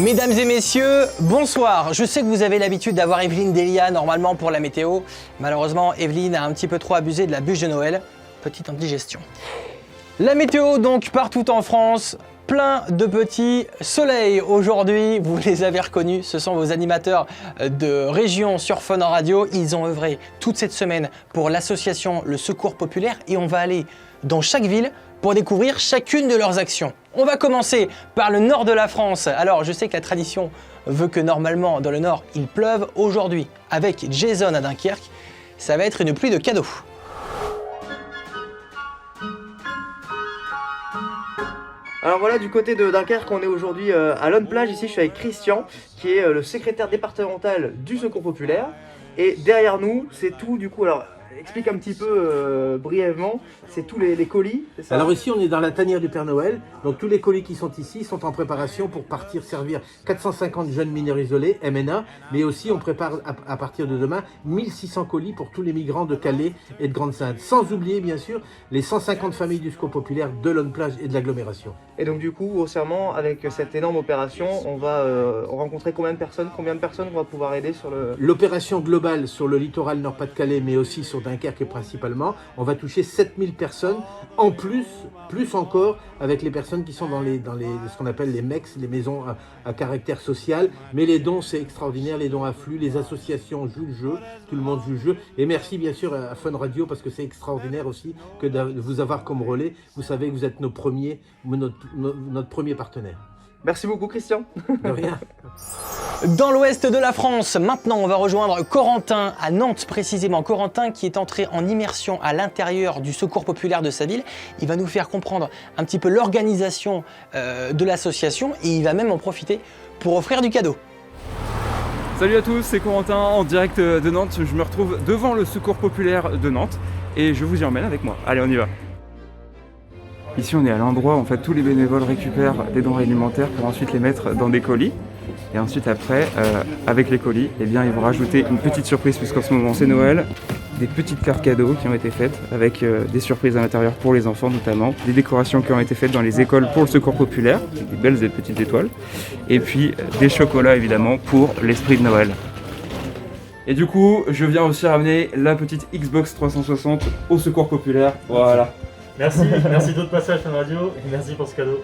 Mesdames et messieurs, bonsoir. Je sais que vous avez l'habitude d'avoir Evelyne Delia normalement pour la météo. Malheureusement, Evelyne a un petit peu trop abusé de la bûche de Noël. Petite indigestion. La météo donc partout en France, plein de petits soleils aujourd'hui. Vous les avez reconnus, ce sont vos animateurs de région sur Fun Radio. Ils ont œuvré toute cette semaine pour l'association Le Secours Populaire et on va aller dans chaque ville pour découvrir chacune de leurs actions. On va commencer par le nord de la France. Alors je sais que la tradition veut que normalement dans le nord il pleuve. Aujourd'hui avec Jason à Dunkerque, ça va être une pluie de cadeaux. Alors voilà, du côté de Dunkerque, on est aujourd'hui à Lone Plage. Ici, je suis avec Christian, qui est le secrétaire départemental du Secours Populaire. Et derrière nous, c'est tout du coup. Alors, explique un petit peu brièvement, c'est tous les colis, c'est ça? Alors ici, on est dans la tanière du Père Noël. Donc tous les colis qui sont ici sont en préparation pour partir servir 450 jeunes mineurs isolés, MNA. Mais aussi, on prépare à partir de demain 1600 colis pour tous les migrants de Calais et de Grande-Synthe. Sans oublier, bien sûr, les 150 familles du Secours Populaire de Lone Plage et de l'agglomération. Et donc du coup, grossièrement, avec cette énorme opération, on va rencontrer combien de personnes on va pouvoir aider sur le... L'opération globale sur le littoral Nord-Pas-de-Calais, mais aussi sur Dunkerque et principalement, on va toucher 7000 personnes, en plus encore avec les personnes qui sont dans ce qu'on appelle les MEX, les maisons à caractère social. Mais les dons, c'est extraordinaire, les dons affluent, les associations jouent le jeu, tout le monde joue le jeu. Et merci bien sûr à Fun Radio parce que c'est extraordinaire aussi que de vous avoir comme relais. Vous savez que vous êtes notre premier partenaire. Merci beaucoup Christian. De rien. Dans l'ouest de la France, maintenant on va rejoindre Corentin à Nantes précisément. Corentin qui est entré en immersion à l'intérieur du Secours Populaire de sa ville. Il va nous faire comprendre un petit peu l'organisation de l'association et il va même en profiter pour offrir du cadeau. Salut à tous, c'est Corentin en direct de Nantes. Je me retrouve devant le Secours Populaire de Nantes et je vous y emmène avec moi. Allez, on y va. Ici, on est à l'endroit où en fait, tous les bénévoles récupèrent des denrées alimentaires pour ensuite les mettre dans des colis. Et ensuite, après, avec les colis, eh bien, ils vont rajouter une petite surprise puisqu'en ce moment, c'est Noël. Des petites cartes cadeaux qui ont été faites avec des surprises à l'intérieur pour les enfants notamment. Des décorations qui ont été faites dans les écoles pour le Secours Populaire, avec des belles et petites étoiles. Et puis, des chocolats évidemment pour l'esprit de Noël. Et du coup, je viens aussi ramener la petite Xbox 360 au Secours Populaire. Voilà. Merci de votre passage Fun Radio et merci pour ce cadeau.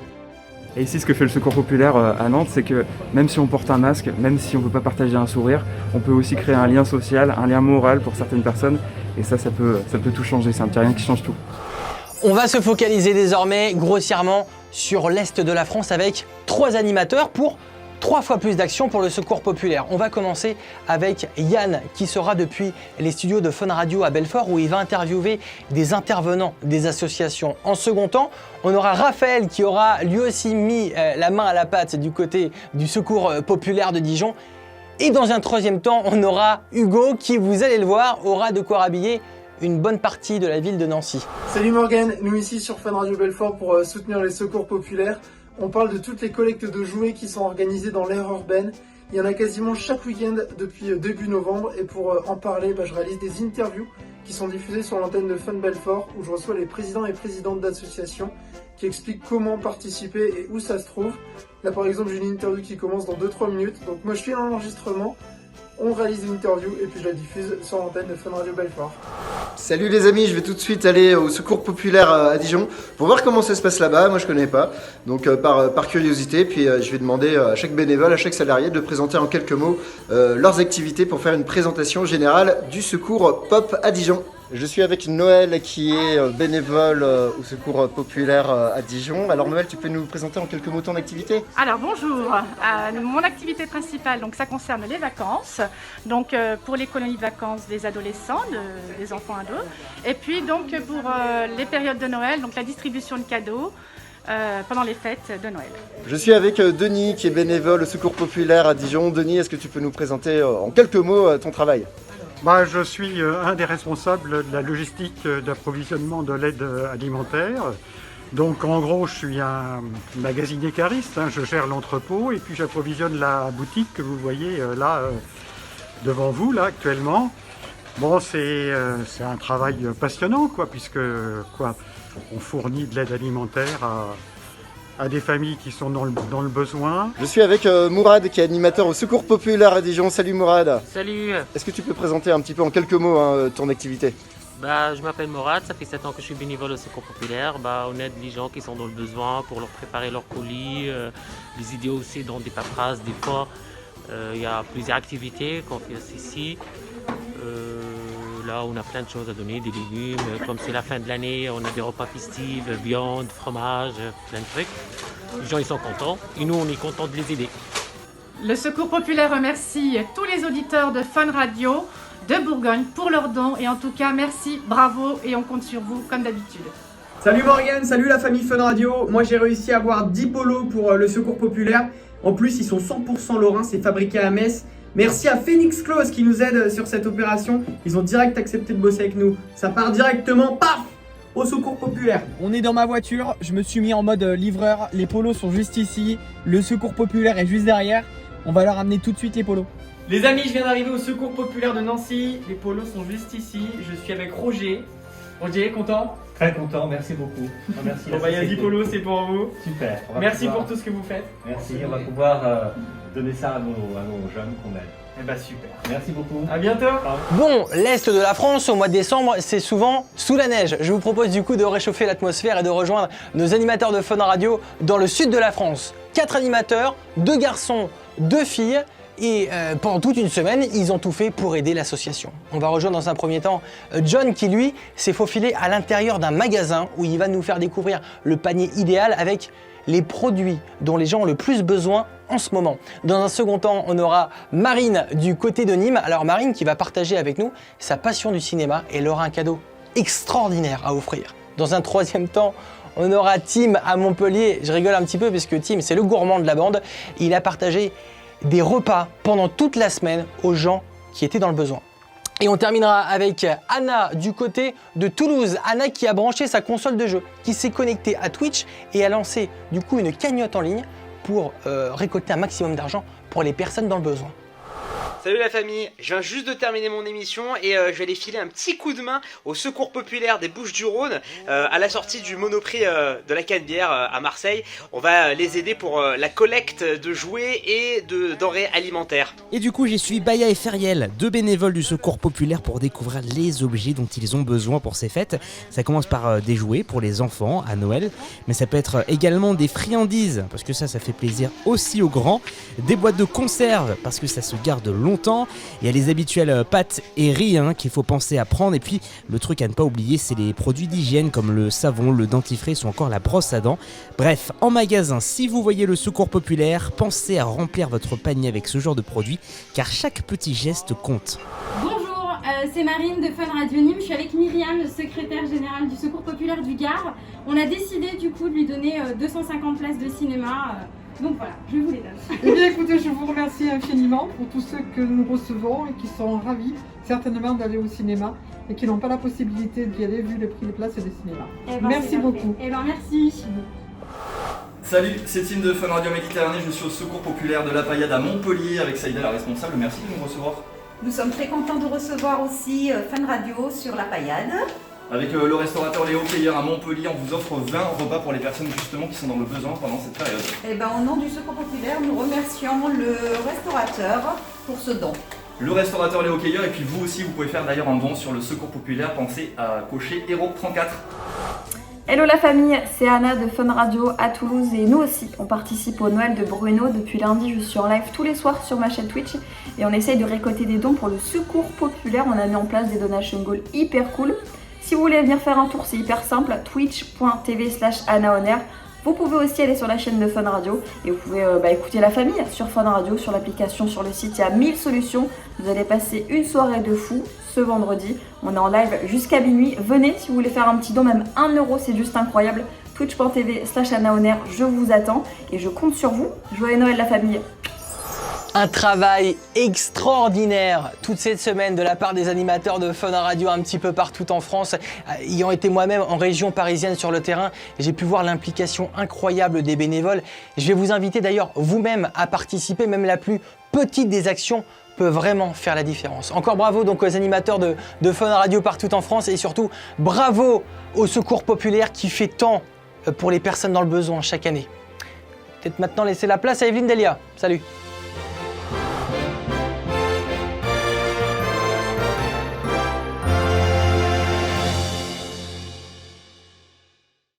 Et ici, ce que fait le Secours Populaire à Nantes, c'est que même si on porte un masque, même si on ne peut pas partager un sourire, on peut aussi créer un lien social, un lien moral pour certaines personnes. Et ça peut tout changer, c'est un petit rien qui change tout. On va se focaliser désormais grossièrement sur l'est de la France avec 3 animateurs pour 3 fois plus d'actions pour le Secours Populaire. On va commencer avec Yann qui sera depuis les studios de Fun Radio à Belfort où il va interviewer des intervenants des associations. En second temps, on aura Raphaël qui aura lui aussi mis la main à la pâte du côté du Secours Populaire de Dijon. Et dans un troisième temps, on aura Hugo qui, vous allez le voir, aura de quoi rhabiller une bonne partie de la ville de Nancy. Salut Morgane, nous ici sur Fun Radio Belfort pour soutenir les Secours Populaires. On parle de toutes les collectes de jouets qui sont organisées dans l'aire urbaine. Il y en a quasiment chaque week-end depuis début novembre. Et pour en parler, je réalise des interviews qui sont diffusées sur l'antenne de Fun Belfort où je reçois les présidents et présidentes d'associations qui expliquent comment participer et où ça se trouve. Là par exemple, j'ai une interview qui commence dans 2-3 minutes. Donc moi je fais un enregistrement, on réalise une interview et puis je la diffuse sur l'antenne de Fun Radio Belfort. Salut les amis, je vais tout de suite aller au Secours Populaire à Dijon pour voir comment ça se passe là-bas. Moi je connais pas, donc par curiosité, puis je vais demander à chaque bénévole, à chaque salarié de présenter en quelques mots leurs activités pour faire une présentation générale du Secours Pop à Dijon. Je suis avec Noël qui est bénévole au Secours Populaire à Dijon. Alors Noël, tu peux nous présenter en quelques mots ton activité ? Alors bonjour, mon activité principale, donc ça concerne les vacances, donc pour les colonies de vacances des adolescents, des enfants ados, et puis donc pour les périodes de Noël, donc la distribution de cadeaux pendant les fêtes de Noël. Je suis avec Denis qui est bénévole au Secours Populaire à Dijon. Denis, est-ce que tu peux nous présenter en quelques mots ton travail ? Je suis un des responsables de la logistique d'approvisionnement de l'aide alimentaire. Donc en gros, je suis un magasinier cariste, je gère l'entrepôt et puis j'approvisionne la boutique que vous voyez là devant vous là actuellement. Bon, c'est un travail passionnant puisque on fournit de l'aide alimentaire à des familles qui sont dans le besoin. Je suis avec Mourad qui est animateur au Secours Populaire à Dijon. Salut Mourad. Salut. Est-ce que tu peux présenter un petit peu en quelques mots ton activité? Je m'appelle Mourad, ça fait 7 ans que je suis bénévole au Secours Populaire. On aide les gens qui sont dans le besoin pour leur préparer leur colis, les aider aussi dans des paperasses des fois. Il y a plusieurs activités qu'on fait ici. Là, on a plein de choses à donner, des légumes. Comme c'est la fin de l'année, on a des repas festifs, viande, fromage, plein de trucs. Les gens ils sont contents et nous on est contents de les aider. Le Secours Populaire remercie tous les auditeurs de Fun Radio de Bourgogne pour leurs dons et en tout cas merci, bravo et on compte sur vous comme d'habitude. Salut Morgane, salut la famille Fun Radio. Moi j'ai réussi à avoir 10 polos pour le Secours Populaire. En plus ils sont 100% lorrains, c'est fabriqué à Metz. Merci à Phoenix Close qui nous aide sur cette opération. Ils ont direct accepté de bosser avec nous. Ça part directement, paf, au Secours Populaire. On est dans ma voiture, je me suis mis en mode livreur. Les polos sont juste ici, le Secours Populaire est juste derrière. On va leur amener tout de suite les polos. Les amis, je viens d'arriver au Secours Populaire de Nancy. Les polos sont juste ici. Je suis avec Roger. Roger, content? Très content, merci beaucoup. Merci. Il y a 10 polos, c'est pour vous. Super. Merci pour tout ce que vous faites. Merci, on va pouvoir donner ça à nos jeunes qu'on aide. Eh bah super. Merci beaucoup. À bientôt. Bon, l'Est de la France, au mois de décembre, c'est souvent sous la neige. Je vous propose du coup de réchauffer l'atmosphère et de rejoindre nos animateurs de Fun Radio dans le sud de la France. 4 animateurs, 2 garçons, 2 filles. Et pendant toute une semaine, ils ont tout fait pour aider l'association. On va rejoindre dans un premier temps John qui, lui, s'est faufilé à l'intérieur d'un magasin où il va nous faire découvrir le panier idéal avec les produits dont les gens ont le plus besoin en ce moment. Dans un second temps, on aura Marine du côté de Nîmes. Alors Marine qui va partager avec nous sa passion du cinéma et elle aura un cadeau extraordinaire à offrir. Dans un troisième temps, on aura Tim à Montpellier. Je rigole un petit peu parce que Tim, c'est le gourmand de la bande. Il a partagé des repas pendant toute la semaine aux gens qui étaient dans le besoin. Et on terminera avec Anna du côté de Toulouse. Anna qui a branché sa console de jeu, qui s'est connectée à Twitch et a lancé du coup une cagnotte en ligne pour récolter un maximum d'argent pour les personnes dans le besoin. Salut la famille, je viens juste de terminer mon émission et je vais aller filer un petit coup de main au Secours Populaire des Bouches-du-Rhône à la sortie du Monoprix de la Canebière à Marseille. On va les aider pour la collecte de jouets et de denrées alimentaires. Et du coup j'ai suivi Baya et Feriel, 2 bénévoles du Secours Populaire pour découvrir les objets dont ils ont besoin pour ces fêtes. Ça commence par des jouets pour les enfants à Noël, mais ça peut être également des friandises, parce que ça fait plaisir aussi aux grands, des boîtes de conserve, parce que ça se garde longtemps. Il y a les habituelles pâtes et riz qu'il faut penser à prendre. Et puis le truc à ne pas oublier, c'est les produits d'hygiène comme le savon, le dentifrice ou encore la brosse à dents. Bref, en magasin, si vous voyez le Secours Populaire, pensez à remplir votre panier avec ce genre de produits car chaque petit geste compte. Bonjour, c'est Marine de Fun Radio Nîmes. Je suis avec Myriam, secrétaire générale du Secours Populaire du Gard. On a décidé du coup de lui donner 250 places de cinéma. Donc voilà, je vous les donne. Eh bien écoutez, je vous remercie infiniment pour tous ceux que nous recevons et qui sont ravis certainement d'aller au cinéma et qui n'ont pas la possibilité d'y aller vu le prix des places des cinémas. Merci beaucoup. Eh ben merci. Salut, c'est Tim de Fun Radio Méditerranée, je suis au Secours Populaire de la Paillade à Montpellier avec Saïda la responsable, merci de nous recevoir. Nous sommes très contents de recevoir aussi Fun Radio sur la Paillade. Avec le restaurateur Léo Cueilleur à Montpellier, on vous offre 20 repas pour les personnes justement qui sont dans le besoin pendant cette période. Et ben, au nom du Secours Populaire, nous remercions le restaurateur pour ce don. Le restaurateur Léo Cueilleur, et puis vous aussi, vous pouvez faire d'ailleurs un don sur le Secours Populaire, pensez à cocher Héros 34. Hello la famille, c'est Anna de Fun Radio à Toulouse et nous aussi, on participe au Noël de Bruno. Depuis lundi, je suis en live tous les soirs sur ma chaîne Twitch et on essaye de récolter des dons pour le Secours Populaire. On a mis en place des donation goals hyper cool. Si vous voulez venir faire un tour, c'est hyper simple, twitch.tv/AnnaHonner. Vous pouvez aussi aller sur la chaîne de Fun Radio et vous pouvez écouter la famille sur Fun Radio, sur l'application, sur le site, il y a 1000 solutions. Vous allez passer une soirée de fou ce vendredi. On est en live jusqu'à minuit. Venez si vous voulez faire un petit don, même 1 €, c'est juste incroyable. Twitch.tv/AnnaHonner, je vous attends et je compte sur vous. Joyeux Noël la famille. Un travail extraordinaire toute cette semaine de la part des animateurs de Fun Radio un petit peu partout en France. Ayant été moi-même en région parisienne sur le terrain, j'ai pu voir l'implication incroyable des bénévoles. Je vais vous inviter d'ailleurs vous-même à participer, même la plus petite des actions peut vraiment faire la différence. Encore bravo donc aux animateurs de Fun Radio partout en France et surtout bravo au Secours Populaire qui fait tant pour les personnes dans le besoin chaque année. peut-être maintenant laisser la place à Evelyne Delia. Salut.